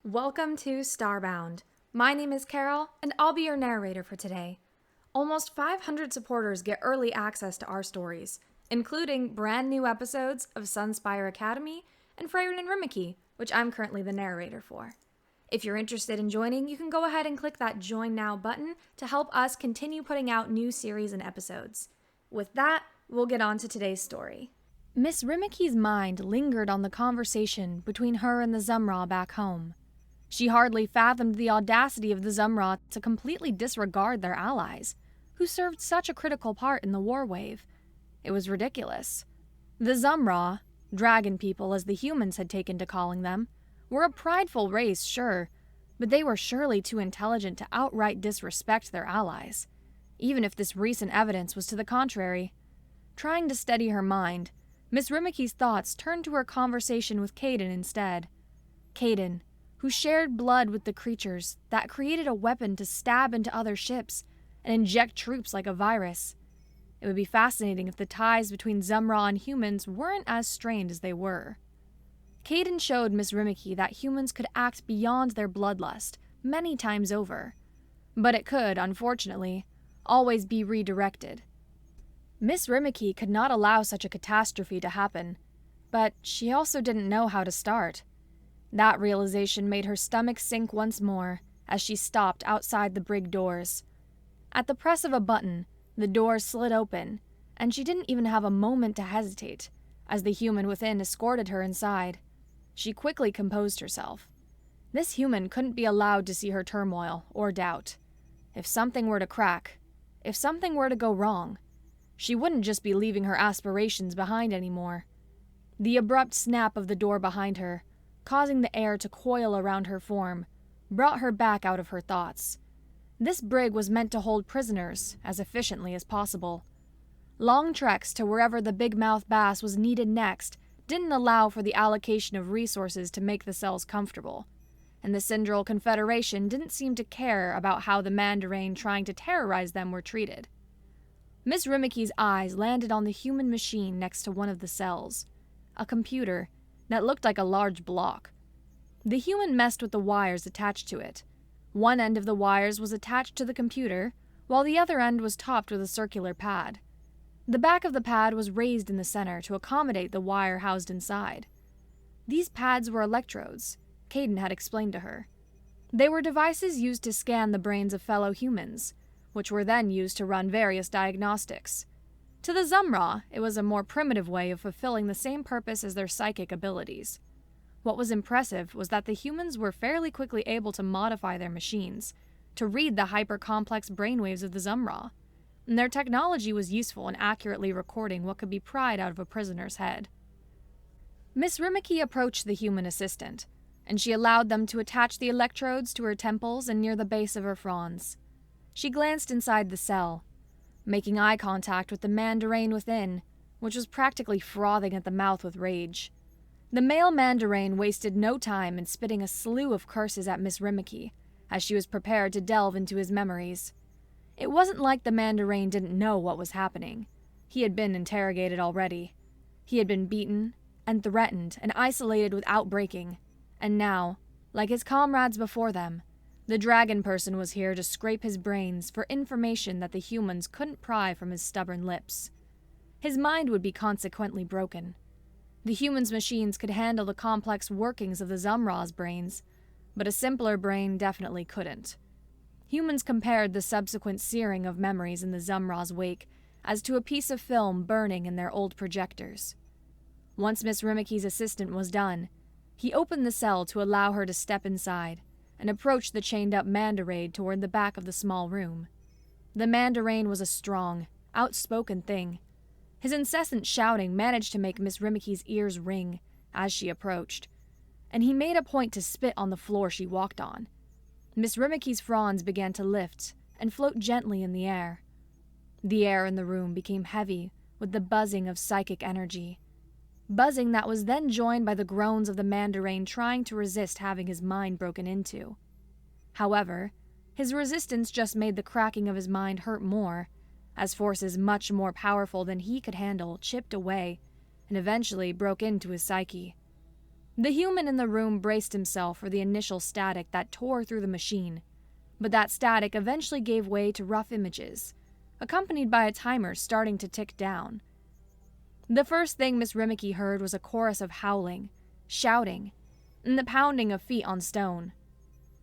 Welcome to Starbound. My name is Carol, and I'll be your narrator for today. Almost 500 supporters get early access to our stories, including brand new episodes of Sunspire Academy and Frairen and Rimiki, which I'm currently the narrator for. If you're interested in joining, you can go ahead and click that Join Now button to help us continue putting out new series and episodes. With that, we'll get on to today's story. Miss Rimiki's mind lingered on the conversation between her and the Zumra back home. She hardly fathomed the audacity of the Zumra to completely disregard their allies, who served such a critical part in the war wave. It was ridiculous. The Zumra, dragon people as the humans had taken to calling them, were a prideful race, sure, but they were surely too intelligent to outright disrespect their allies, even if this recent evidence was to the contrary. Trying to steady her mind, Miss Rimiki's thoughts turned to her conversation with Caden instead. Caden, who shared blood with the creatures that created a weapon to stab into other ships and inject troops like a virus. It would be fascinating if the ties between Zumra and humans weren't as strained as they were. Caden showed Miss Rimiki that humans could act beyond their bloodlust many times over, but it could, unfortunately, always be redirected. Miss Rimiki could not allow such a catastrophe to happen, but she also didn't know how to start. That realization made her stomach sink once more as she stopped outside the brig doors. At the press of a button, the doors slid open, and she didn't even have a moment to hesitate as the human within escorted her inside. She quickly composed herself. This human couldn't be allowed to see her turmoil or doubt. If something were to crack, if something were to go wrong, she wouldn't just be leaving her aspirations behind anymore. The abrupt snap of the door behind her, causing the air to coil around her form, brought her back out of her thoughts. This brig was meant to hold prisoners as efficiently as possible. Long treks to wherever the big-mouth bass was needed next didn't allow for the allocation of resources to make the cells comfortable, and the Syndral Confederation didn't seem to care about how the Mandarin trying to terrorize them were treated. Miss Rimiki's eyes landed on the human machine next to one of the cells, a computer that looked like a large block. The human messed with the wires attached to it. One end of the wires was attached to the computer, while the other end was topped with a circular pad. The back of the pad was raised in the center to accommodate the wire housed inside. These pads were electrodes, Caden had explained to her. They were devices used to scan the brains of fellow humans, which were then used to run various diagnostics. To the Zumra, it was a more primitive way of fulfilling the same purpose as their psychic abilities. What was impressive was that the humans were fairly quickly able to modify their machines to read the hyper-complex brainwaves of the Zumra, and their technology was useful in accurately recording what could be pried out of a prisoner's head. Miss Rimiki approached the human assistant, and she allowed them to attach the electrodes to her temples and near the base of her fronds. She glanced inside the cell, making eye contact with the Mandarin within, which was practically frothing at the mouth with rage. The male Mandarin wasted no time in spitting a slew of curses at Miss Rimiki, as she was prepared to delve into his memories. It wasn't like the Mandarin didn't know what was happening. He had been interrogated already. He had been beaten and threatened and isolated without breaking, and now, like his comrades before them, the dragon person was here to scrape his brains for information that the humans couldn't pry from his stubborn lips. His mind would be consequently broken. The humans' machines could handle the complex workings of the Zumra's brains, but a simpler brain definitely couldn't. Humans compared the subsequent searing of memories in the Zumra's wake as to a piece of film burning in their old projectors. Once Miss Rimiki's assistant was done, he opened the cell to allow her to step inside and approached the chained-up Mandarin toward the back of the small room. The Mandarin was a strong, outspoken thing. His incessant shouting managed to make Miss Rimiki's ears ring as she approached, and he made a point to spit on the floor she walked on. Miss Rimiki's fronds began to lift and float gently in the air. The air in the room became heavy with the buzzing of psychic energy, buzzing that was then joined by the groans of the Mandarin trying to resist having his mind broken into. However, his resistance just made the cracking of his mind hurt more, as forces much more powerful than he could handle chipped away and eventually broke into his psyche. The human in the room braced himself for the initial static that tore through the machine, but that static eventually gave way to rough images, accompanied by a timer starting to tick down. The first thing Miss Rimiki heard was a chorus of howling, shouting, and the pounding of feet on stone.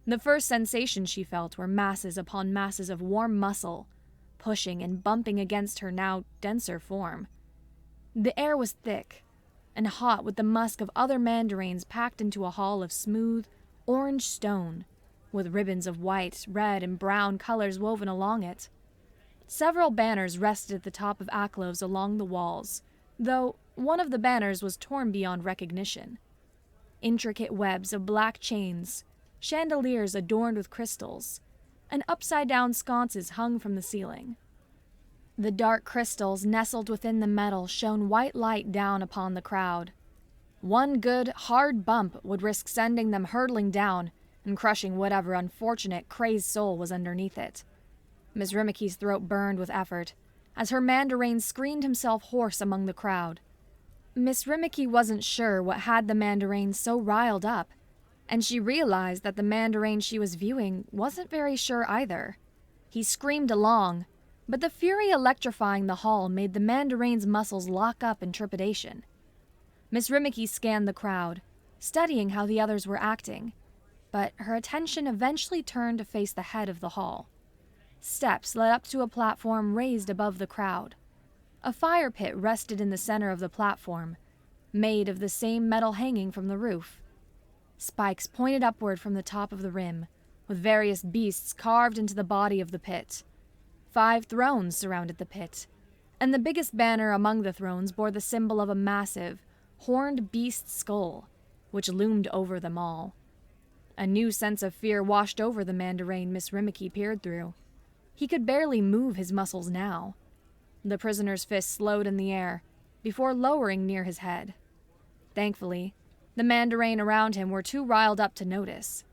The first sensations she felt were masses upon masses of warm muscle, pushing and bumping against her now denser form. The air was thick and hot with the musk of other mandarains packed into a hall of smooth, orange stone, with ribbons of white, red, and brown colors woven along it. Several banners rested at the top of alcoves along the walls, though one of the banners was torn beyond recognition. Intricate webs of black chains, chandeliers adorned with crystals, and upside-down sconces hung from the ceiling. The dark crystals nestled within the metal shone white light down upon the crowd. One good, hard bump would risk sending them hurtling down and crushing whatever unfortunate, crazed soul was underneath it. Miss Rimiki's throat burned with effort, as her mandarain screamed himself hoarse among the crowd. Miss Rimiki wasn't sure what had the mandarain so riled up, and she realized that the mandarain she was viewing wasn't very sure either. He screamed along, but the fury electrifying the hall made the mandarain's muscles lock up in trepidation. Miss Rimiki scanned the crowd, studying how the others were acting, but her attention eventually turned to face the head of the hall. Steps led up to a platform raised above the crowd. A fire pit rested in the center of the platform, made of the same metal hanging from the roof. Spikes pointed upward from the top of the rim, with various beasts carved into the body of the pit. 5 thrones surrounded the pit, and the biggest banner among the thrones bore the symbol of a massive, horned beast skull, which loomed over them all. A new sense of fear washed over the mandarain Miss Rimiki peered through. He could barely move his muscles now. The prisoner's fist slowed in the air, before lowering near his head. Thankfully, the mandarain around him were too riled up to notice.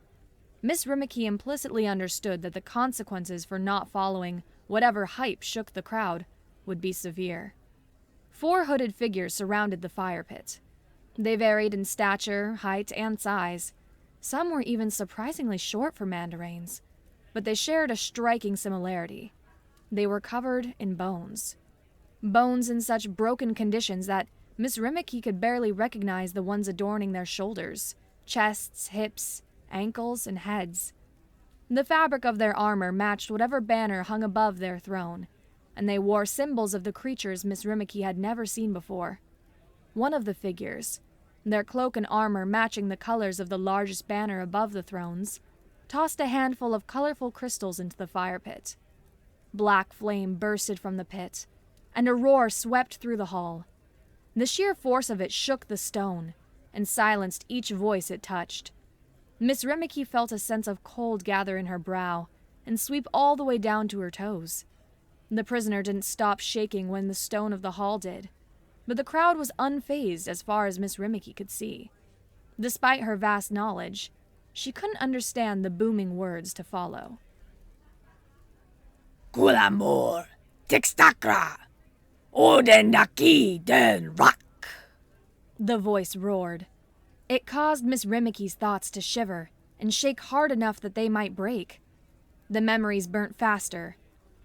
Miss Rimiki implicitly understood that the consequences for not following whatever hype shook the crowd would be severe. 4 hooded figures surrounded the fire pit. They varied in stature, height, and size. Some were even surprisingly short for mandarains, but they shared a striking similarity. They were covered in bones. Bones in such broken conditions that Miss Rimiki could barely recognize the ones adorning their shoulders, chests, hips, ankles, and heads. The fabric of their armor matched whatever banner hung above their throne, and they wore symbols of the creatures Miss Rimiki had never seen before. One of the figures, their cloak and armor matching the colors of the largest banner above the thrones, tossed a handful of colorful crystals into the fire pit. Black flame bursted from the pit, and a roar swept through the hall. The sheer force of it shook the stone, and silenced each voice it touched. Miss Rimiki felt a sense of cold gather in her brow, and sweep all the way down to her toes. The prisoner didn't stop shaking when the stone of the hall did, but the crowd was unfazed as far as Miss Rimiki could see. Despite her vast knowledge, she couldn't understand the booming words to follow. Kulamur, Tixtakra, Odenaki den Rock. The voice roared. It caused Miss Rimiki's thoughts to shiver and shake hard enough that they might break. The memories burnt faster.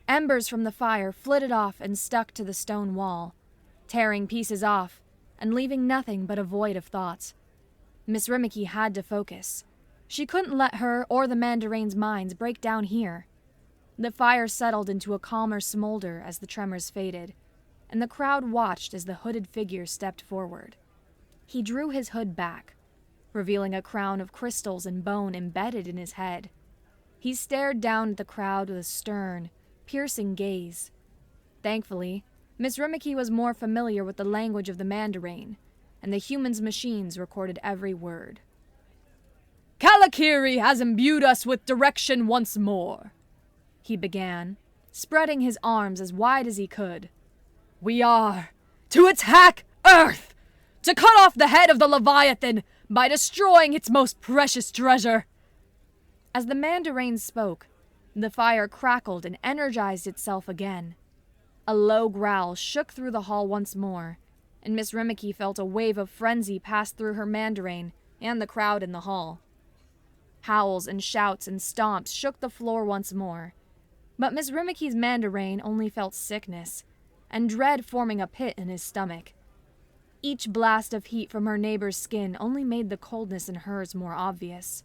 Embers from the fire flitted off and stuck to the stone wall, tearing pieces off and leaving nothing but a void of thoughts. Miss Rimiki had to focus. She couldn't let her or the mandarain's minds break down here. The fire settled into a calmer smolder as the tremors faded, and the crowd watched as the hooded figure stepped forward. He drew his hood back, revealing a crown of crystals and bone embedded in his head. He stared down at the crowd with a stern, piercing gaze. Thankfully, Miss Rimiki was more familiar with the language of the mandarain, and the human's machines recorded every word. Kalakiri has imbued us with direction once more, he began, spreading his arms as wide as he could. We are to attack Earth, to cut off the head of the Leviathan by destroying its most precious treasure. As the mandarain spoke, the fire crackled and energized itself again. A low growl shook through the hall once more, and Miss Rimiki felt a wave of frenzy pass through her mandarain and the crowd in the hall. Howls and shouts and stomps shook the floor once more, but Miss Rimiki's mandarin only felt sickness, and dread forming a pit in his stomach. Each blast of heat from her neighbor's skin only made the coldness in hers more obvious.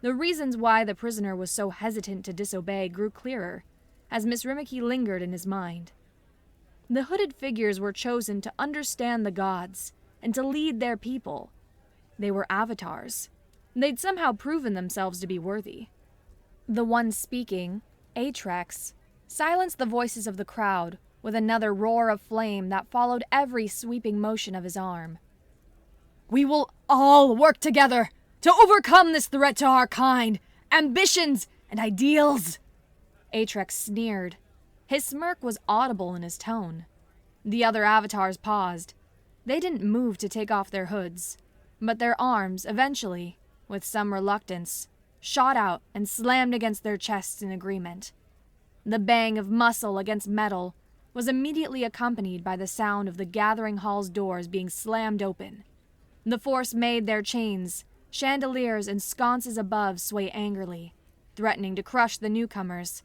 The reasons why the prisoner was so hesitant to disobey grew clearer, as Miss Rimiki lingered in his mind. The hooded figures were chosen to understand the gods and to lead their people. They were avatars. They'd somehow proven themselves to be worthy. The one speaking, Atrex, silenced the voices of the crowd with another roar of flame that followed every sweeping motion of his arm. "We will all work together to overcome this threat to our kind, ambitions, and ideals!" Atrex sneered. His smirk was audible in his tone. The other avatars paused. They didn't move to take off their hoods, but their arms, eventually, with some reluctance, shot out and slammed against their chests in agreement. The bang of muscle against metal was immediately accompanied by the sound of the gathering hall's doors being slammed open. The force made their chains, chandeliers, and sconces above sway angrily, threatening to crush the newcomers.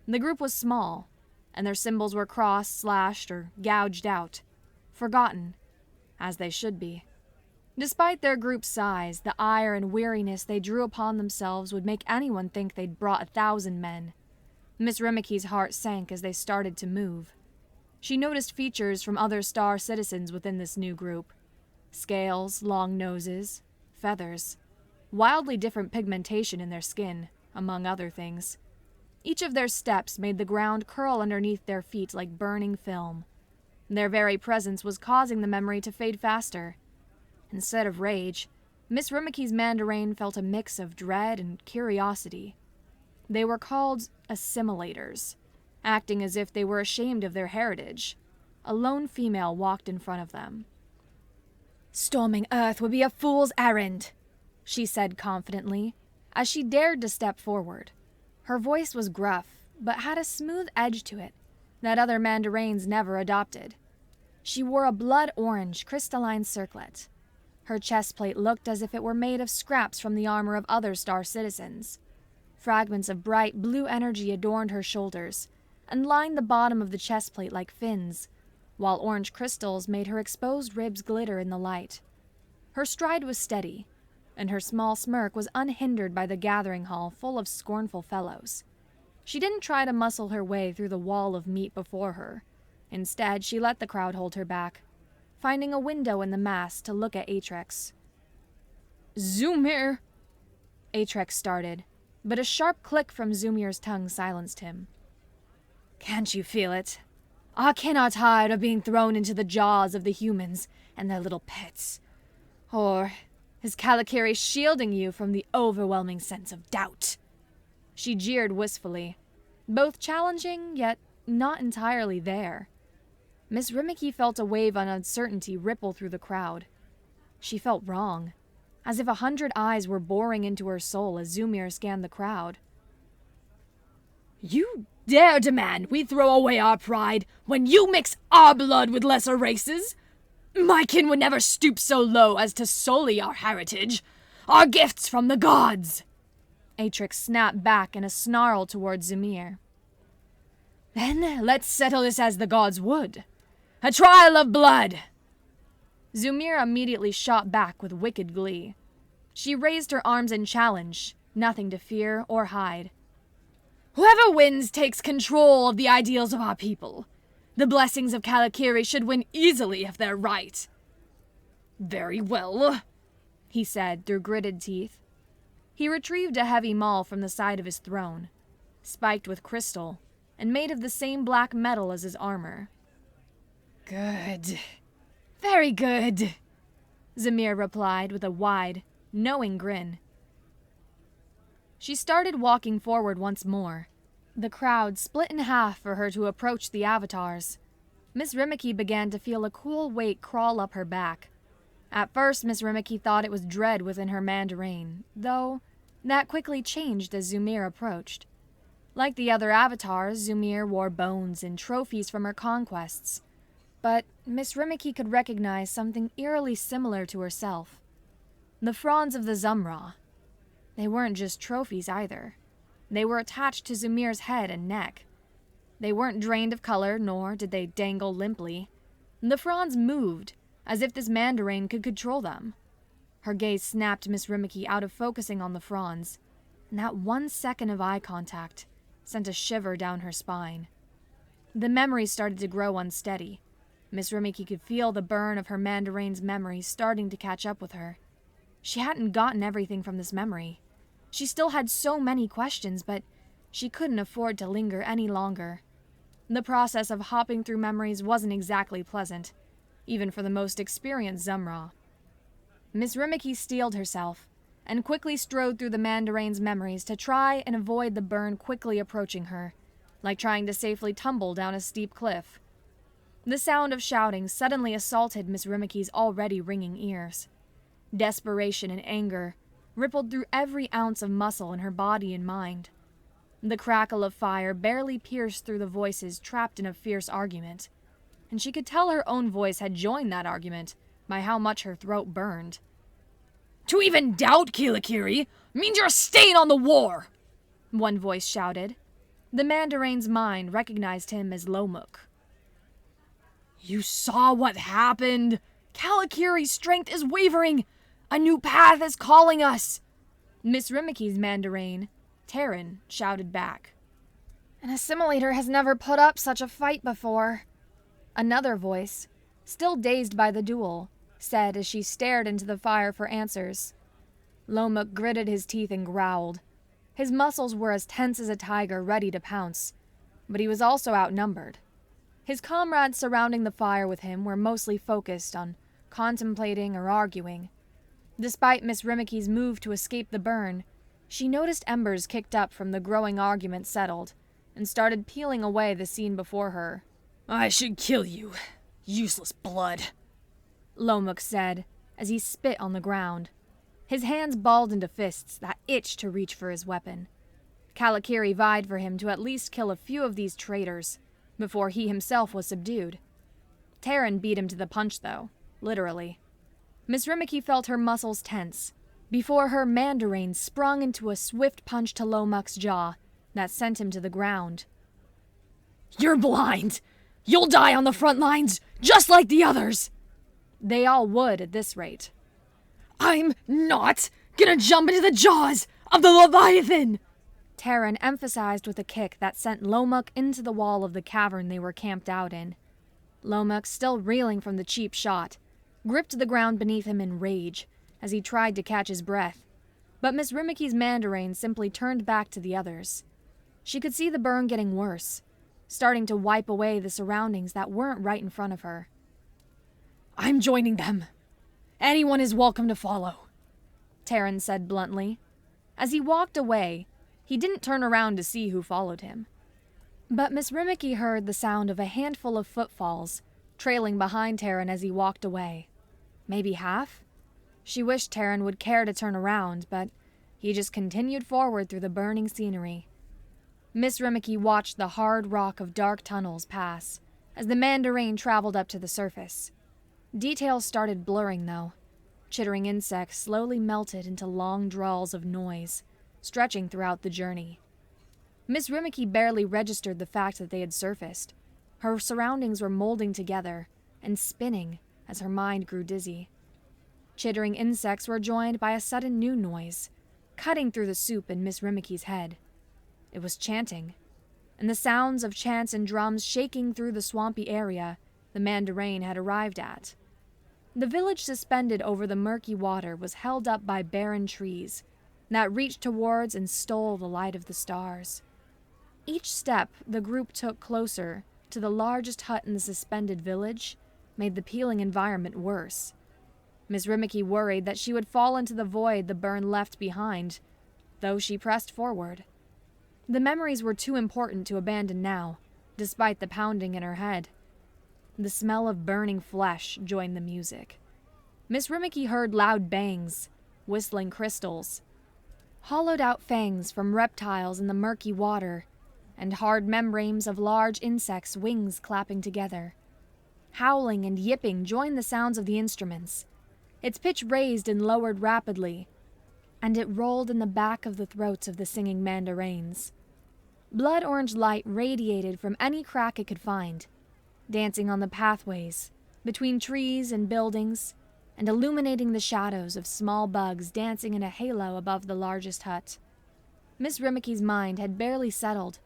The group was small, and their symbols were crossed, slashed, or gouged out, forgotten, as they should be. Despite their group's size, the ire and weariness they drew upon themselves would make anyone think they'd brought 1,000 men. Miss Rimiki's heart sank as they started to move. She noticed features from other star citizens within this new group. Scales, long noses, feathers, wildly different pigmentation in their skin, among other things. Each of their steps made the ground curl underneath their feet like burning film. Their very presence was causing the memory to fade faster. Instead of rage, Miss Rimiki's mandarin felt a mix of dread and curiosity. They were called assimilators, acting as if they were ashamed of their heritage. A lone female walked in front of them. "Storming Earth would be a fool's errand," she said confidently, as she dared to step forward. Her voice was gruff, but had a smooth edge to it that other mandarins never adopted. She wore a blood-orange, crystalline circlet. Her chestplate looked as if it were made of scraps from the armor of other star citizens. Fragments of bright blue energy adorned her shoulders and lined the bottom of the chestplate like fins, while orange crystals made her exposed ribs glitter in the light. Her stride was steady, and her small smirk was unhindered by the gathering hall full of scornful fellows. She didn't try to muscle her way through the wall of meat before her. Instead, she let the crowd hold her back, finding a window in the mass to look at Atrex. "Zumir!" Atrex started, but a sharp click from Zumir's tongue silenced him. "Can't you feel it? I cannot hide of being thrown into the jaws of the humans and their little pets. Or is Kalikiri shielding you from the overwhelming sense of doubt?" She jeered wistfully, both challenging yet not entirely there. Miss Rimiki felt a wave of uncertainty ripple through the crowd. She felt wrong, as if 100 eyes were boring into her soul as Zumir scanned the crowd. "You dare demand we throw away our pride when you mix our blood with lesser races? My kin would never stoop so low as to sully our heritage, our gifts from the gods." Atrix snapped back in a snarl toward Zumir. "Then let's settle this as the gods would. A trial of blood." Zumir immediately shot back with wicked glee. She raised her arms in challenge, nothing to fear or hide. "Whoever wins takes control of the ideals of our people. The blessings of Kalikiri should win easily if they're right." "Very well," he said through gritted teeth. He retrieved a heavy maul from the side of his throne, spiked with crystal, and made of the same black metal as his armor. "Good. Very good," Zumir replied with a wide, knowing grin. She started walking forward once more. The crowd split in half for her to approach the avatars. Miss Rimiki began to feel a cool weight crawl up her back. At first, Miss Rimiki thought it was dread within her mandarin, though that quickly changed as Zumir approached. Like the other avatars, Zumir wore bones and trophies from her conquests. But Miss Rimiki could recognize something eerily similar to herself. The fronds of the Zumra. They weren't just trophies either. They were attached to Zumir's head and neck. They weren't drained of color, nor did they dangle limply. The fronds moved, as if this mandarin could control them. Her gaze snapped Miss Rimiki out of focusing on the fronds, and that 1 second of eye contact sent a shiver down her spine. The memories started to grow unsteady. Miss Rimiki could feel the burn of her mandarin's memories starting to catch up with her. She hadn't gotten everything from this memory. She still had so many questions, but she couldn't afford to linger any longer. The process of hopping through memories wasn't exactly pleasant, even for the most experienced Zumra. Miss Rimiki steeled herself and quickly strode through the mandarin's memories to try and avoid the burn quickly approaching her, like trying to safely tumble down a steep cliff. The sound of shouting suddenly assaulted Miss Rimiki's already ringing ears. Desperation and anger rippled through every ounce of muscle in her body and mind. The crackle of fire barely pierced through the voices trapped in a fierce argument, and she could tell her own voice had joined that argument by how much her throat burned. To even doubt Kilikiri means you're a stain on the war, one voice shouted. The mandarin's mind recognized him as Lomuk. You saw what happened. Kalikiri's strength is wavering. A new path is calling us. Miss Rimiki's mandarin, Terran, shouted back. An assimilator has never put up such a fight before. Another voice, still dazed by the duel, said as she stared into the fire for answers. Lomuk gritted his teeth and growled. His muscles were as tense as a tiger ready to pounce, but he was also outnumbered. His comrades surrounding the fire with him were mostly focused on contemplating or arguing. Despite Miss Rimiki's move to escape the burn, she noticed embers kicked up from the growing argument settled, and started peeling away the scene before her. I should kill you, useless blood, Lomuk said, as he spit on the ground. His hands balled into fists that itched to reach for his weapon. Kalikiri vied for him to at least kill a few of these traitors, before he himself was subdued. Terran beat him to the punch, though, literally. Miss Rimiki felt her muscles tense, before her mandarin sprung into a swift punch to Lomuk's jaw that sent him to the ground. You're blind! You'll die on the front lines, just like the others! They all would at this rate. I'm not gonna jump into the jaws of the Leviathan! Terran emphasized with a kick that sent Lomuk into the wall of the cavern they were camped out in. Lomuk, still reeling from the cheap shot, gripped the ground beneath him in rage as he tried to catch his breath, but Miss Rimiki's mandarin simply turned back to the others. She could see the burn getting worse, starting to wipe away the surroundings that weren't right in front of her. I'm joining them. Anyone is welcome to follow, Terran said bluntly. As he walked away, he didn't turn around to see who followed him. But Miss Rimiki heard the sound of a handful of footfalls trailing behind Terran as he walked away. Maybe half? She wished Terran would care to turn around, but he just continued forward through the burning scenery. Miss Rimiki watched the hard rock of dark tunnels pass as the mandarin traveled up to the surface. Details started blurring, though. Chittering insects slowly melted into long drawls of noise, stretching throughout the journey. Miss Rimiki barely registered the fact that they had surfaced. Her surroundings were molding together and spinning as her mind grew dizzy. Chittering insects were joined by a sudden new noise, cutting through the soup in Miss Rimiki's head. It was chanting, and the sounds of chants and drums shaking through the swampy area the mandarin had arrived at. The village suspended over the murky water was held up by barren trees that reached towards and stole the light of the stars. Each step the group took closer to the largest hut in the suspended village made the peeling environment worse. Miss Rimiki worried that she would fall into the void the burn left behind, though she pressed forward. The memories were too important to abandon now, despite the pounding in her head. The smell of burning flesh joined the music. Miss Rimiki heard loud bangs, whistling crystals, hollowed-out fangs from reptiles in the murky water, and hard membranes of large insects' wings clapping together. Howling and yipping joined the sounds of the instruments. its pitch raised and lowered rapidly, and it rolled in the back of the throats of the singing mandarins. Blood orange light radiated from any crack it could find, dancing on the pathways, between trees and buildings, and illuminating the shadows of small bugs dancing in a halo above the largest hut. Miss Rimiki's mind had barely settled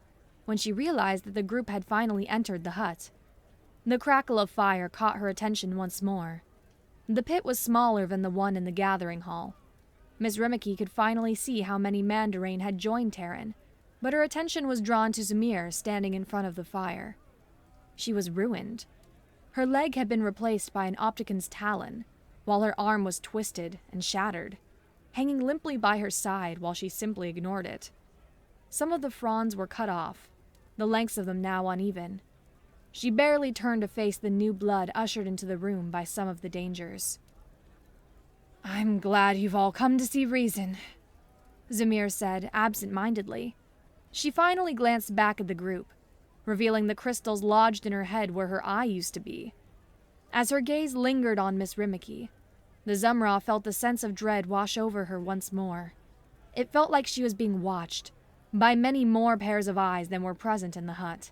when she realized that the group had finally entered the hut. The crackle of fire caught her attention once more. The pit was smaller than the one in the gathering hall. Miss Rimiki could finally see how many mandarin had joined Terran, but her attention was drawn to Zamir standing in front of the fire. She was ruined. Her leg had been replaced by an Optican's talon, while her arm was twisted and shattered, hanging limply by her side while she simply ignored it. Some of the fronds were cut off, the lengths of them now uneven. She barely turned to face the new blood ushered into the room by some of the dangers. "I'm glad you've all come to see reason," Zamir said absent-mindedly. She finally glanced back at the group, revealing the crystals lodged in her head where her eye used to be. As her gaze lingered on Miss Rimiki, the Zumra felt the sense of dread wash over her once more. It felt like she was being watched by many more pairs of eyes than were present in the hut.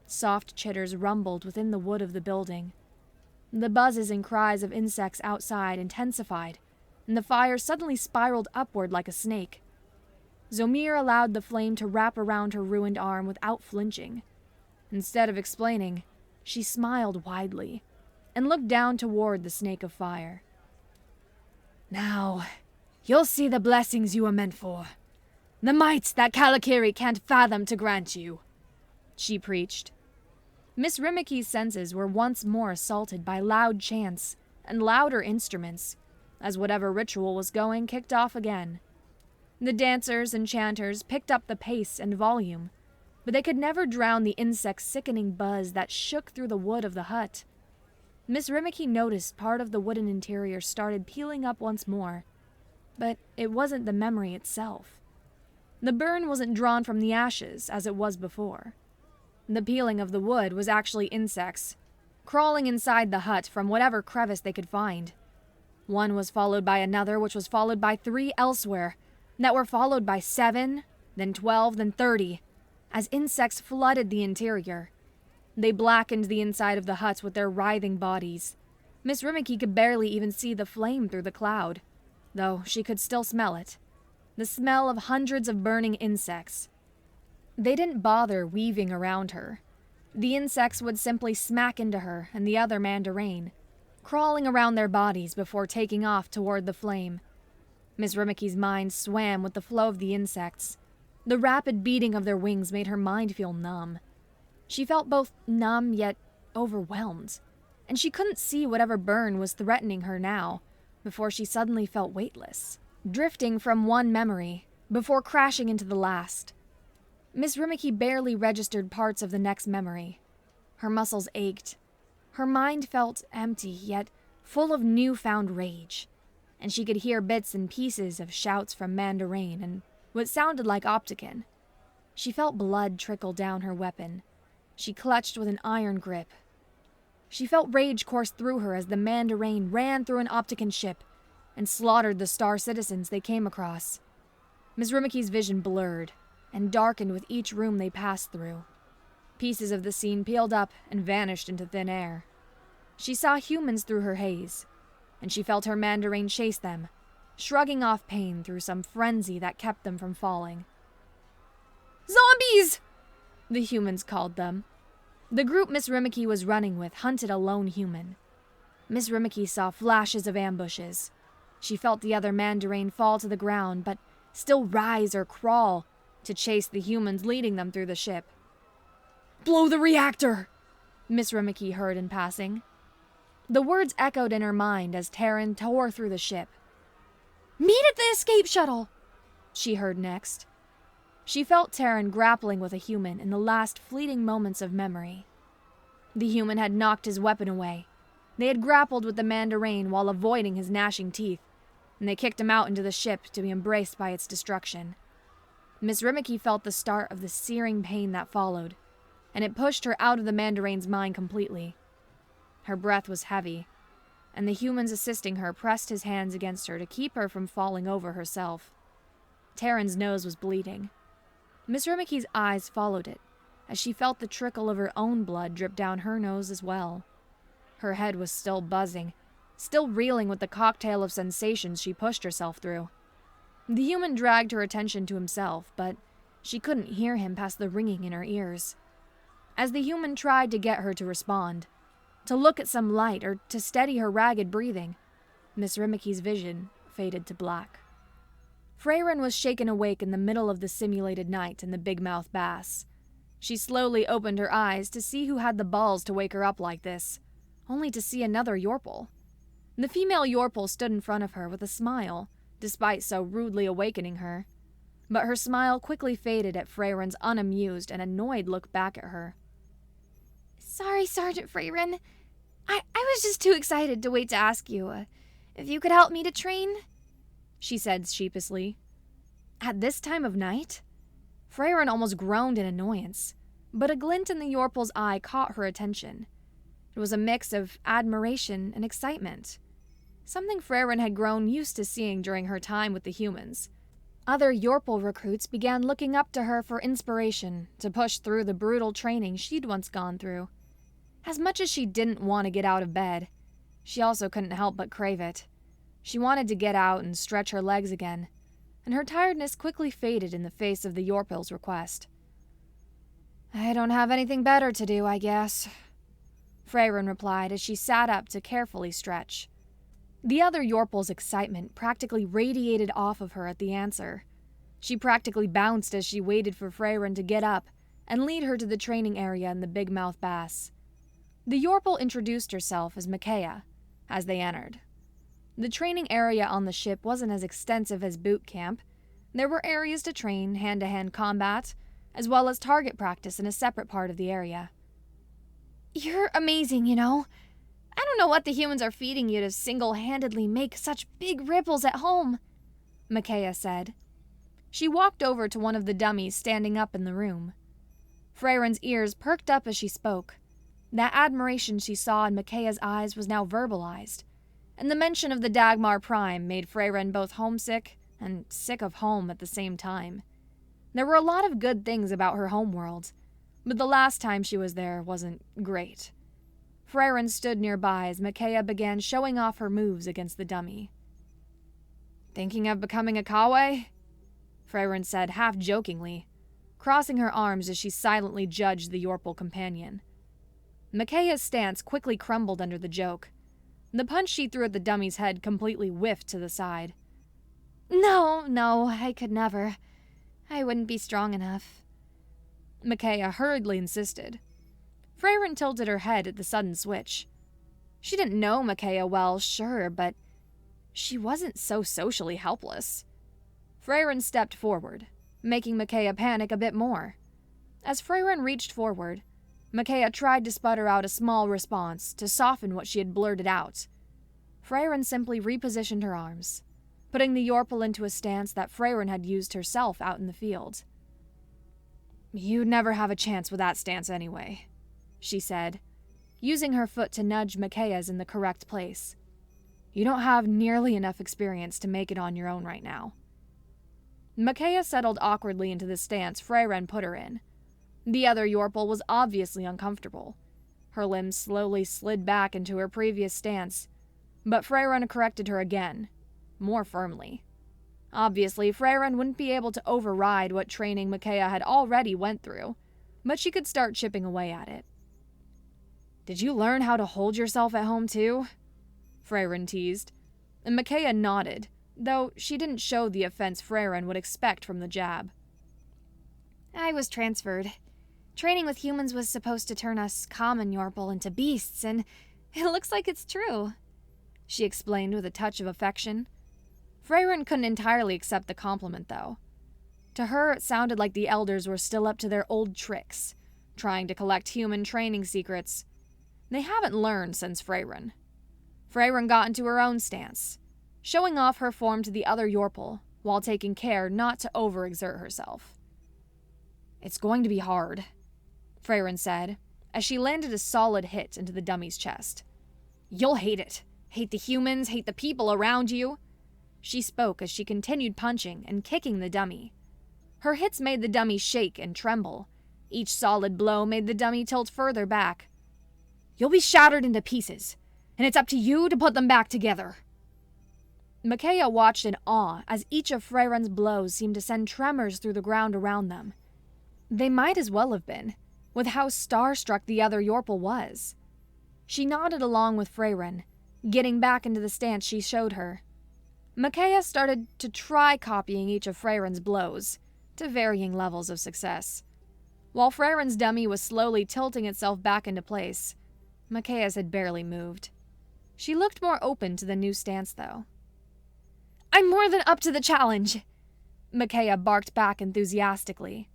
Soft chitters rumbled within the wood of the building. The buzzes and cries of insects outside intensified, and the fire suddenly spiraled upward like a snake. Zomir allowed the flame to wrap around her ruined arm without flinching. Instead of explaining, she smiled widely and looked down toward the snake of fire. "Now, you'll see the blessings you were meant for. The might that Kalakiri can't fathom to grant you," she preached. Miss Rimiki's senses were once more assaulted by loud chants and louder instruments, as whatever ritual was going kicked off again. The dancers and chanters picked up the pace and volume, but they could never drown the insect's sickening buzz that shook through the wood of the hut. Miss Rimiki noticed part of the wooden interior started peeling up once more, but it wasn't the memory itself. The burn wasn't drawn from the ashes as it was before. The peeling of the wood was actually insects, crawling inside the hut from whatever crevice they could find. One was followed by another, which was followed by 3 elsewhere, that were followed by 7, then 12, then 30, as insects flooded the interior. They blackened the inside of the hut with their writhing bodies. Miss Rimiki could barely even see the flame through the cloud, though she could still smell it. The smell of hundreds of burning insects. They didn't bother weaving around her. The insects would simply smack into her and the other mandarin, crawling around their bodies before taking off toward the flame. Miss Rimiki's mind swam with the flow of the insects. The rapid beating of their wings made her mind feel numb. She felt both numb yet overwhelmed, and she couldn't see whatever burn was threatening her now, before she suddenly felt weightless, drifting from one memory before crashing into the last. Miss Rimiki barely registered parts of the next memory. Her muscles ached. Her mind felt empty, yet full of newfound rage, and she could hear bits and pieces of shouts from Mandarin and what sounded like Optican. She felt blood trickle down her weapon. She clutched with an iron grip. She felt rage course through her as the Mandarin ran through an Optican ship and slaughtered the star citizens they came across. Miss Rimiki's vision blurred and darkened with each room they passed through. Pieces of the scene peeled up and vanished into thin air. She saw humans through her haze, and she felt her Mandarin chase them, shrugging off pain through some frenzy that kept them from falling. "Zombies!" the humans called them. The group Miss Rimiki was running with hunted a lone human. Miss Rimiki saw flashes of ambushes. She felt the other Mandarin fall to the ground, but still rise or crawl to chase the humans leading them through the ship. "Blow the reactor!" Miss Rimiki heard in passing. The words echoed in her mind as Terran tore through the ship. "Meet at the escape shuttle!" she heard next. She felt Terran grappling with a human in the last fleeting moments of memory. The human had knocked his weapon away. They had grappled with the Mandarin while avoiding his gnashing teeth, and they kicked him out into the ship to be embraced by its destruction. Miss Rimiki felt the start of the searing pain that followed, and it pushed her out of the Mandarin's mind completely. Her breath was heavy. and the humans assisting her pressed his hands against her to keep her from falling over herself. Taryn's nose was bleeding. Miss Rimiki's eyes followed it, as she felt the trickle of her own blood drip down her nose as well. Her head was still buzzing, still reeling with the cocktail of sensations she pushed herself through. The human dragged her attention to himself, but she couldn't hear him past the ringing in her ears. As the human tried to get her to respond, to look at some light or to steady her ragged breathing, Miss Rimiki's vision faded to black. Frairen was shaken awake in the middle of the simulated night in the big-mouth bass. She slowly opened her eyes to see who had the balls to wake her up like this, only to see another Yorpal. The female Yorpal stood in front of her with a smile, despite so rudely awakening her. But her smile quickly faded at Frairen's unamused and annoyed look back at her. Sorry, Sergeant Frairen. I was just too excited to wait to ask you if you could help me to train, she said sheepishly. At this time of night? Frairen almost groaned in annoyance, but a glint in the Yorpal's eye caught her attention. It was a mix of admiration and excitement, something Frairen had grown used to seeing during her time with the humans. Other Yorpal recruits began looking up to her for inspiration to push through the brutal training she'd once gone through. As much as she didn't want to get out of bed, she also couldn't help but crave it. She wanted to get out and stretch her legs again, and her tiredness quickly faded in the face of the Yorpal's request. I don't have anything better to do, I guess, Frairen replied as she sat up to carefully stretch. The other Yorpal's excitement practically radiated off of her at the answer. She practically bounced as she waited for Frairen to get up and lead her to the training area in the big-mouth bass. The Yorpal introduced herself as Micaiah as they entered. The training area on the ship wasn't as extensive as boot camp. There were areas to train hand-to-hand combat, as well as target practice in a separate part of the area. You're amazing, you know. I don't know what the humans are feeding you to single-handedly make such big ripples at home, Micaiah said. She walked over to one of the dummies standing up in the room. Frairen's ears perked up as she spoke. That admiration she saw in Micaiah's eyes was now verbalized, and the mention of the Dagmar Prime made Frairen both homesick and sick of home at the same time. There were a lot of good things about her homeworld, but the last time she was there wasn't great. Frairen stood nearby as Micaiah began showing off her moves against the dummy. Thinking of becoming a Kawe? Frairen said half-jokingly, crossing her arms as she silently judged the Yorpal companion. Micaiah's stance quickly crumbled under the joke. The punch she threw at the dummy's head completely whiffed to the side. No, I could never. I wouldn't be strong enough, Micaiah hurriedly insisted. Frairen tilted her head at the sudden switch. She didn't know Micaiah well, sure, but she wasn't so socially helpless. Frairen stepped forward, making Micaiah panic a bit more. As Frairen reached forward, Micaiah tried to sputter out a small response to soften what she had blurted out. Frairen simply repositioned her arms, putting the Yorpal into a stance that Frairen had used herself out in the field. You'd never have a chance with that stance anyway, she said, using her foot to nudge Micaiah's in the correct place. You don't have nearly enough experience to make it on your own right now. Micaiah settled awkwardly into the stance Frairen put her in. The other Yorpal was obviously uncomfortable. Her limbs slowly slid back into her previous stance, but Frairen corrected her again, more firmly. Obviously, Frairen wouldn't be able to override what training Micaiah had already went through, but she could start chipping away at it. Did you learn how to hold yourself at home too? Frairen teased, and Micaiah nodded, though she didn't show the offense Frairen would expect from the jab. I was transferred. Training with humans was supposed to turn us common Yorpal into beasts, and it looks like it's true, she explained with a touch of affection. Frairen couldn't entirely accept the compliment, though. To her, it sounded like the elders were still up to their old tricks, trying to collect human training secrets. They haven't learned since Frairen. Frairen got into her own stance, showing off her form to the other Yorpal, while taking care not to overexert herself. It's going to be hard, Frairen said, as she landed a solid hit into the dummy's chest. You'll hate it. Hate the humans, hate the people around you. She spoke as she continued punching and kicking the dummy. Her hits made the dummy shake and tremble. Each solid blow made the dummy tilt further back. You'll be shattered into pieces, and it's up to you to put them back together. Micaiah watched in awe as each of Frairen's blows seemed to send tremors through the ground around them. They might as well have been, with how starstruck the other Yorpal was. She nodded along with Frairen, getting back into the stance she showed her. Micaiah started to try copying each of Frairen's blows, to varying levels of success. While Frairen's dummy was slowly tilting itself back into place, Micaiah's had barely moved. She looked more open to the new stance, though. I'm more than up to the challenge, Micaiah barked back enthusiastically.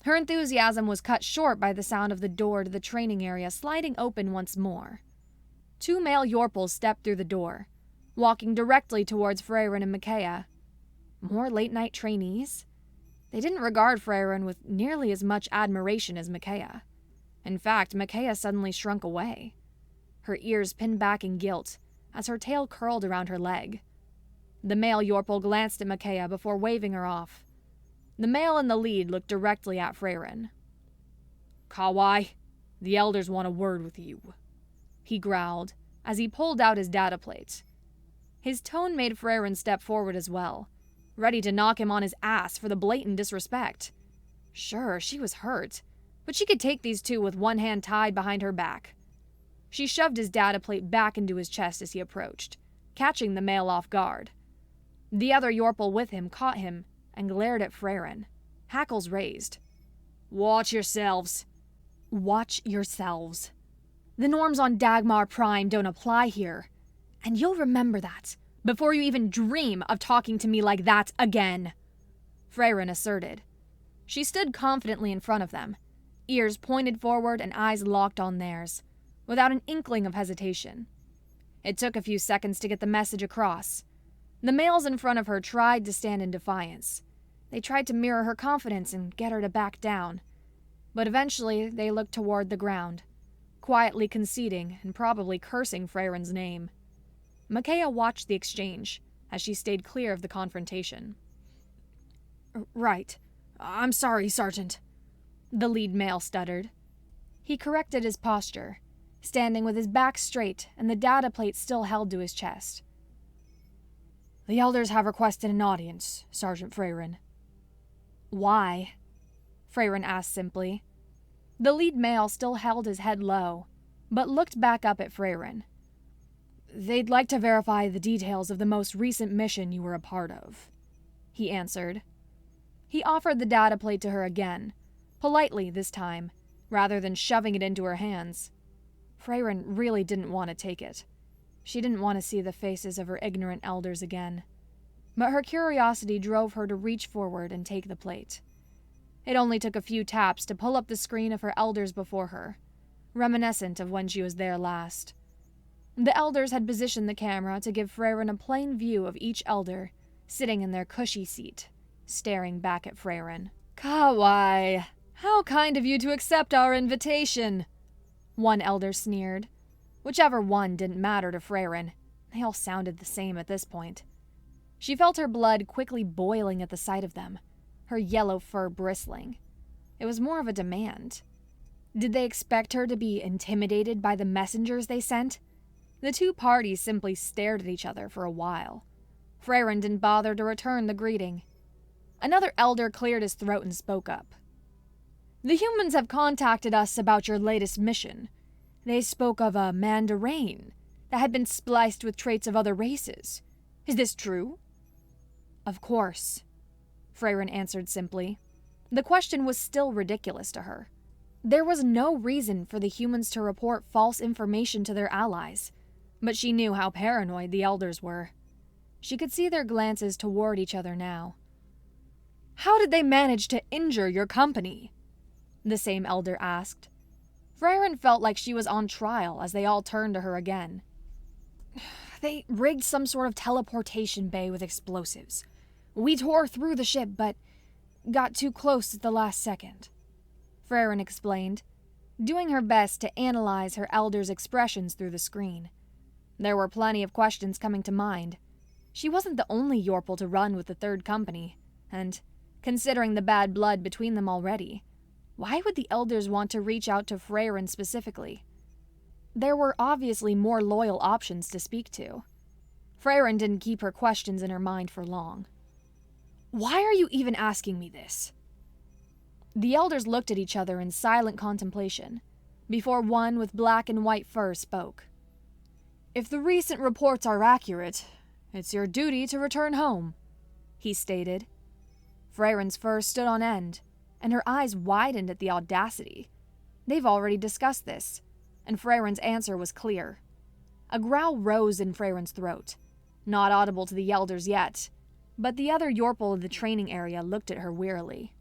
Her enthusiasm was cut short by the sound of the door to the training area sliding open once more. 2 male Yorpals stepped through the door, walking directly towards Frairen and Micaiah. More late-night trainees? They didn't regard Frairen with nearly as much admiration as Micaiah. In fact, Micaiah suddenly shrunk away. Her ears pinned back in guilt as her tail curled around her leg. The male Yorpal glanced at Micaiah before waving her off. The male in the lead looked directly at Frairen. Kawai, the elders want a word with you, he growled as he pulled out his data plate. His tone made Frairen step forward as well, ready to knock him on his ass for the blatant disrespect. Sure, she was hurt, but she could take these two with one hand tied behind her back. She shoved his data plate back into his chest as he approached, catching the male off guard. The other Yorpal with him caught him and glared at Frairen, hackles raised. Watch yourselves. Watch yourselves. The norms on Dagmar Prime don't apply here, and you'll remember that before you even dream of talking to me like that again, Frairen asserted. She stood confidently in front of them, ears pointed forward and eyes locked on theirs, without an inkling of hesitation. It took a few seconds to get the message across. The males in front of her tried to stand in defiance. They tried to mirror her confidence and get her to back down. But eventually, they looked toward the ground, quietly conceding and probably cursing Frairen's name. Micaiah watched the exchange as she stayed clear of the confrontation. Right. I'm sorry, Sergeant, the lead male stuttered. He corrected his posture, standing with his back straight and the data plate still held to his chest. The elders have requested an audience, Sergeant Frairen. Why? Frairen asked simply. The lead male still held his head low, but looked back up at Frairen. They'd like to verify the details of the most recent mission you were a part of, he answered. He offered the data plate to her again, politely this time, rather than shoving it into her hands. Frairen really didn't want to take it. She didn't want to see the faces of her ignorant elders again. But her curiosity drove her to reach forward and take the plate. It only took a few taps to pull up the screen of her elders before her, reminiscent of when she was there last. The elders had positioned the camera to give Frairen a plain view of each elder, sitting in their cushy seat, staring back at Frairen. Kawai, how kind of you to accept our invitation, one elder sneered. Whichever one didn't matter to Frairen. They all sounded the same at this point. She felt her blood quickly boiling at the sight of them, her yellow fur bristling. It was more of a demand. Did they expect her to be intimidated by the messengers they sent? The two parties simply stared at each other for a while. Frairen didn't bother to return the greeting. Another elder cleared his throat and spoke up. The humans have contacted us about your latest mission. They spoke of a mandarin that had been spliced with traits of other races. Is this true? Of course, Frairen answered simply. The question was still ridiculous to her. There was no reason for the humans to report false information to their allies, but she knew how paranoid the elders were. She could see their glances toward each other now. How did they manage to injure your company? The same elder asked. Frairen felt like she was on trial as they all turned to her again. They rigged some sort of teleportation bay with explosives. We tore through the ship, but got too close at the last second, Frairen explained, doing her best to analyze her elder's expressions through the screen. There were plenty of questions coming to mind. She wasn't the only Yorpal to run with the third company, and, considering the bad blood between them already, why would the elders want to reach out to Frairen specifically? There were obviously more loyal options to speak to. Frairen didn't keep her questions in her mind for long. Why are you even asking me this? The elders looked at each other in silent contemplation, before one with black and white fur spoke. If the recent reports are accurate, it's your duty to return home, he stated. Frairen's fur stood on end, and her eyes widened at the audacity. They've already discussed this, and Frairen's answer was clear. A growl rose in Frairen's throat, not audible to the elders yet, but the other Yorpal in the training area looked at her wearily.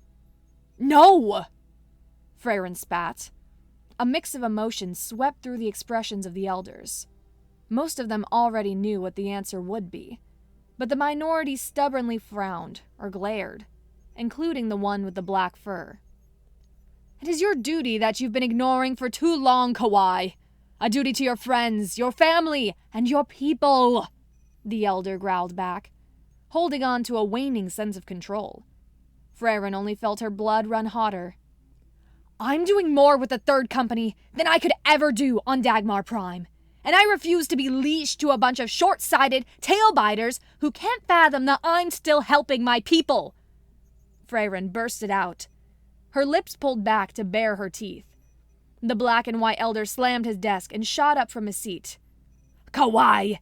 No! Frairen spat. A mix of emotions swept through the expressions of the elders. Most of them already knew what the answer would be, but the minority stubbornly frowned or glared, including the one with the black fur. It is your duty that you've been ignoring for too long, Kawai. A duty to your friends, your family, and your people, the elder growled back, holding on to a waning sense of control. Frairen only felt her blood run hotter. I'm doing more with the third company than I could ever do on Dagmar Prime, and I refuse to be leashed to a bunch of short-sighted tail-biters who can't fathom that I'm still helping my people. Frairen bursted out, her lips pulled back to bare her teeth. The black and white elder slammed his desk and shot up from his seat. Kawai,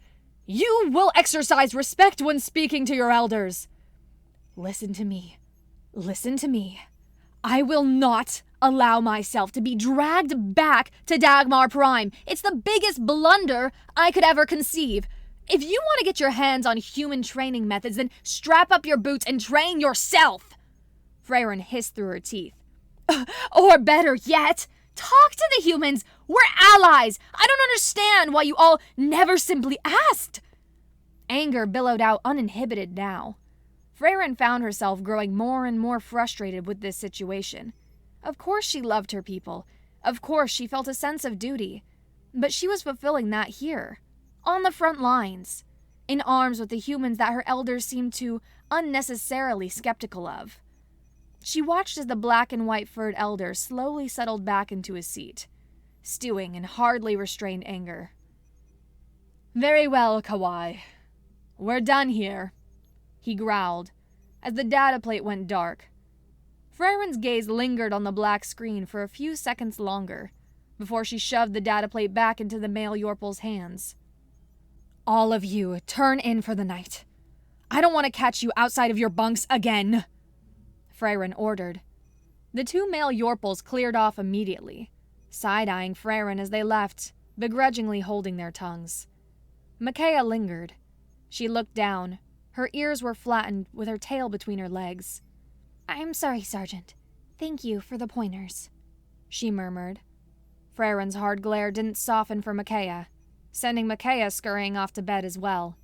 you will exercise respect when speaking to your elders. Listen to me. Listen to me. I will not allow myself to be dragged back to Dagmar Prime. It's the biggest blunder I could ever conceive. If you want to get your hands on human training methods, then strap up your boots and train yourself. Frairen hissed through her teeth. Or better yet, talk to the humans. We're allies. I don't understand why you all never simply asked. Anger billowed out uninhibited now. Frairen found herself growing more and more frustrated with this situation. Of course she loved her people. Of course she felt a sense of duty. But she was fulfilling that here, on the front lines, in arms with the humans that her elders seemed too unnecessarily skeptical of. She watched as the black and white furred elder slowly settled back into his seat, stewing in hardly restrained anger. Very well, Kawai. We're done here, he growled, as the data plate went dark. Frairen's gaze lingered on the black screen for a few seconds longer, before she shoved the data plate back into the male Yorpal's hands. All of you, turn in for the night. I don't want to catch you outside of your bunks again, Frairen ordered. The two male Yorpals cleared off immediately, side-eyeing Frairen as they left, begrudgingly holding their tongues. Micaiah lingered. She looked down. Her ears were flattened, with her tail between her legs. I'm sorry, Sergeant. Thank you for the pointers, she murmured. Frairen's hard glare didn't soften for Micaiah, sending Micaiah scurrying off to bed as well.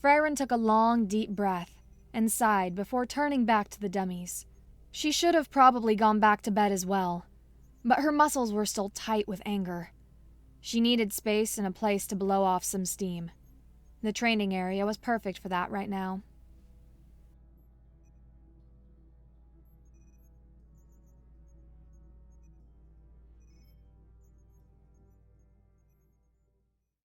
Frairen took a long, deep breath and sighed before turning back to the dummies. She should have probably gone back to bed as well, but her muscles were still tight with anger. She needed space and a place to blow off some steam. The training area was perfect for that right now.